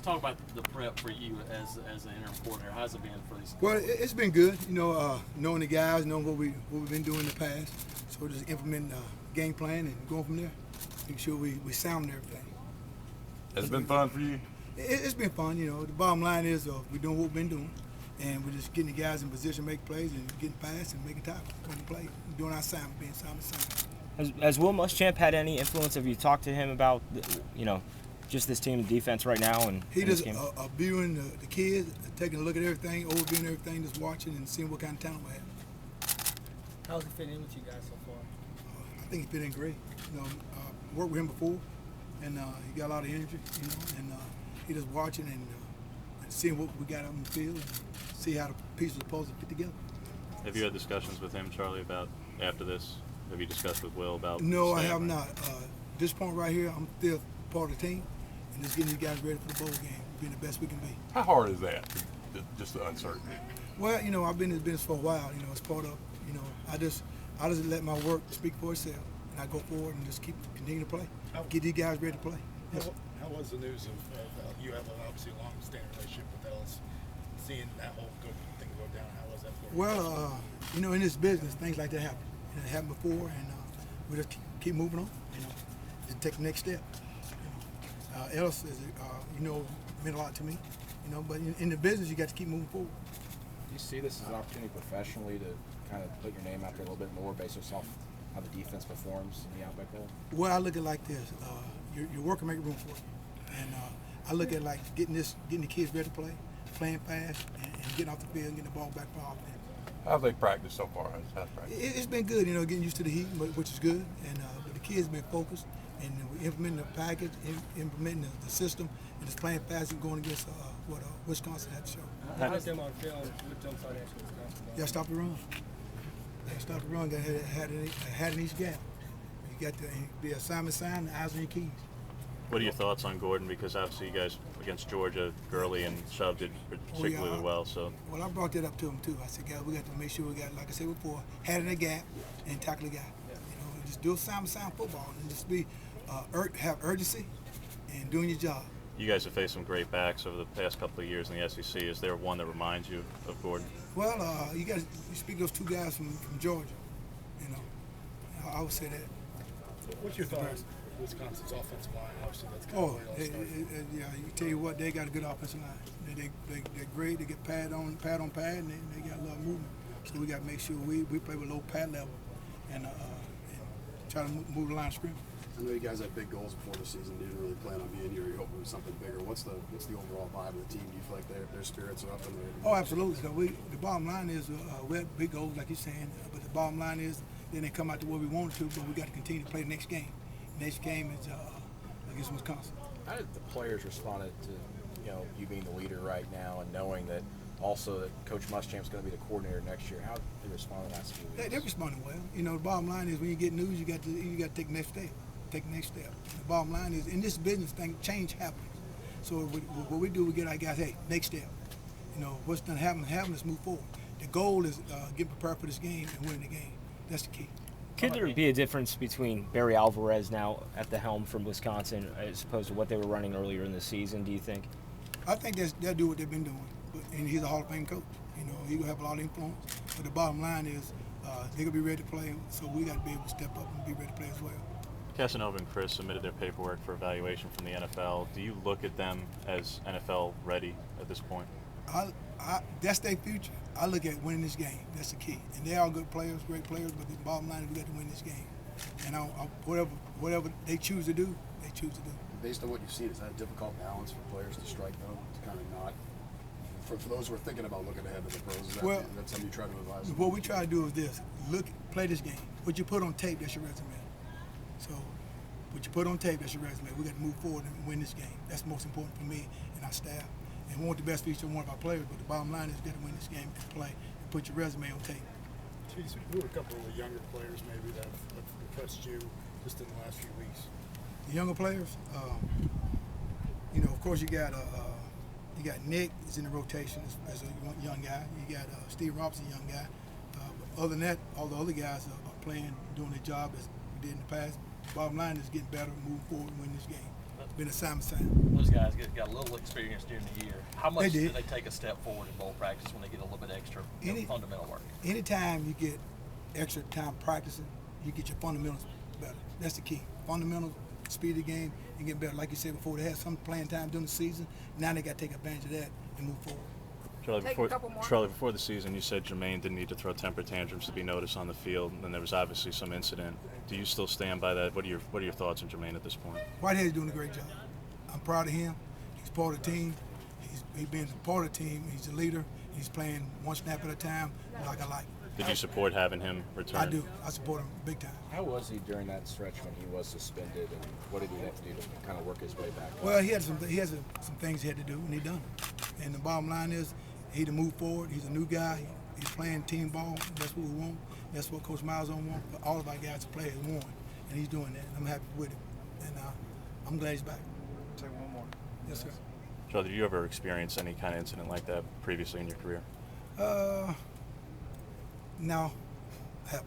talk about the prep for you as an interim coordinator. How's it been for these? Well, it's been good. Knowing the guys, knowing what we've been doing in the past. So just implementing the game plan and going from there. Make sure we sound everything. Has it been fun for you? It's been fun. The bottom line is we're doing what we've been doing, and we're just getting the guys in position to make plays and getting past and making tackles, coming to play, doing our assignment, being assignment. Has Will Muschamp had any influence? Have you talked to him about, just this team defense right now? And he just viewing the kids, taking a look at everything, overviewing everything, just watching and seeing what kind of talent we have. How's he fit in with you guys so far? I think he fit in great. Worked with him before, and he got a lot of energy. And he just watching and seeing what we got out in the field and see how the pieces are supposed to fit together. Have you had discussions with him, Charlie, about after this? Have you discussed with Will about? No, I have not. This point right here, I'm still part of the team, and just getting these guys ready for the bowl game, being the best we can be. How hard is that? Just the uncertainty. Well, I've been in this business for a while. It's part of. I just let my work speak for itself, and I go forward and just continue to play, get these guys ready to play. Yes. How was the news of you have obviously a long-standing relationship with Ellis, seeing that whole thing go down? How was that for you? Well, in this business, things like that happen. It happened before, and we just keep moving on. And take the next step. Ellis is, meant a lot to me. But in the business, you got to keep moving forward. Do you see this as an opportunity professionally to kind of put your name out there a little bit more based on how the defense performs in the Outback Bowl? Well, I look at it like this: your work will make room for it, and I look at it like getting the kids ready to play, playing fast, and getting off the field and getting the ball back for offense. How have they practiced so far? How's practice? It's been good, getting used to the heat, which is good, and the kids have been focused, and we're implementing the package, implementing the system, and just playing fast and going against what Wisconsin had to show. How did them on film? What jumps out at you? Yeah, stop the run. Stop the run. Got had in each gap. You got the assignment sign, the eyes on your keys. What are your thoughts on Gordon? Because obviously you guys against Georgia, Gurley and Chubb did particularly well. So. Well, I brought that up to him too. I said, guys, we got to make sure we got, like I said before, head in the gap and tackle the guy. And just do assignment football and just be have urgency and doing your job. You guys have faced some great backs over the past couple of years in the SEC. Is there one that reminds you of Gordon? Well, you speak those two guys from Georgia. I would say that. What's your thoughts? Wisconsin's offensive line, obviously that's kind of where it all started. Yeah, you tell you what, they got a good offensive line. They're great. They get pad on pad, and they got a lot of movement. So we got to make sure we play with low pad level and try to move the line of scrimmage. I know you guys had big goals before the season. You didn't really plan on being here. You're hoping for something bigger. What's the overall vibe of the team? Do you feel like their spirits are up and ready? Oh, absolutely. So the bottom line is we have big goals, like you're saying. But the bottom line is then they come out to where we wanted to, but we got to continue to play the next game. Next game is against Wisconsin. How did the players respond to you being the leader right now and knowing that also that Coach Muschamp's going to be the coordinator next year? How did they respond to that? They're responding well. The bottom line is when you get news, you got to take the next step. Take the next step. The bottom line is in this business thing, change happens. So what we do, we get our guys, hey, next step. What's done happen, let's move forward. The goal is get prepared for this game and win the game. That's the key. Could there be a difference between Barry Alvarez now at the helm from Wisconsin as opposed to what they were running earlier in the season, do you think? I think they'll do what they've been doing. And he's a Hall of Fame coach. He will have a lot of influence. But the bottom line is they're going to be ready to play, so we got to be able to step up and be ready to play as well. Casanova and Chris submitted their paperwork for evaluation from the NFL. Do you look at them as NFL ready at this point? That's their future. I look at winning this game. That's the key. And they are good players, great players, but the bottom line is we got to win this game. And whatever they choose to do, they choose to do. Based on what you've seen, is that a difficult balance for players to strike, though, to kind of not? For those who are thinking about looking ahead to the pros, is that something you try to advise them? What we try to do is this. Play this game. What you put on tape, that's your resume. So what you put on tape, that's your resume. We got to move forward and win this game. That's most important for me and our staff. And we want the best for each one of our players, but the bottom line is you got to win this game and play and put your resume on tape. Geez, who are a couple of the younger players maybe that have impressed you just in the last few weeks? The younger players, of course you got Nick is in the rotation as a young guy. You got Steve Robinson, young guy. But other than that, all the other guys are playing, doing their job as we did in the past. Bottom line is getting better, moving forward, and win this game. been assignment time. Those guys got a little experience during the year. How much They do did. they take a step forward in bowl practice when they get a little bit extra fundamental work? Anytime you get extra time practicing, you get your fundamentals better. That's the key. Fundamentals, speed of the game, and get better. Like you said before, they had some playing time during the season. Now they got to take advantage of that and move forward. Charlie, before the season, you said Jermaine didn't need to throw temper tantrums to be noticed on the field, and there was obviously some incident. Do you still stand by that? What are your thoughts on Jermaine at this point? Whitehead's doing a great job. I'm proud of him. He's part of the team. He's been a part of the team. He's the leader. He's playing one snap at a time like I like. Did you support having him return? I do. I support him big time. How was he during that stretch when he was suspended, and what did he have to do to kind of work his way back up? Well, he had some things he had to do, and he done it. And the bottom line is, he had to move forward. He's a new guy. He's playing team ball. That's what we want. That's what Coach Miles wants. For all of our guys to play as one, and he's doing that. I'm happy with it, and I'm glad he's back. Take one more. Yes, sir. Charlie, did you ever experience any kind of incident like that previously in your career? No, I haven't.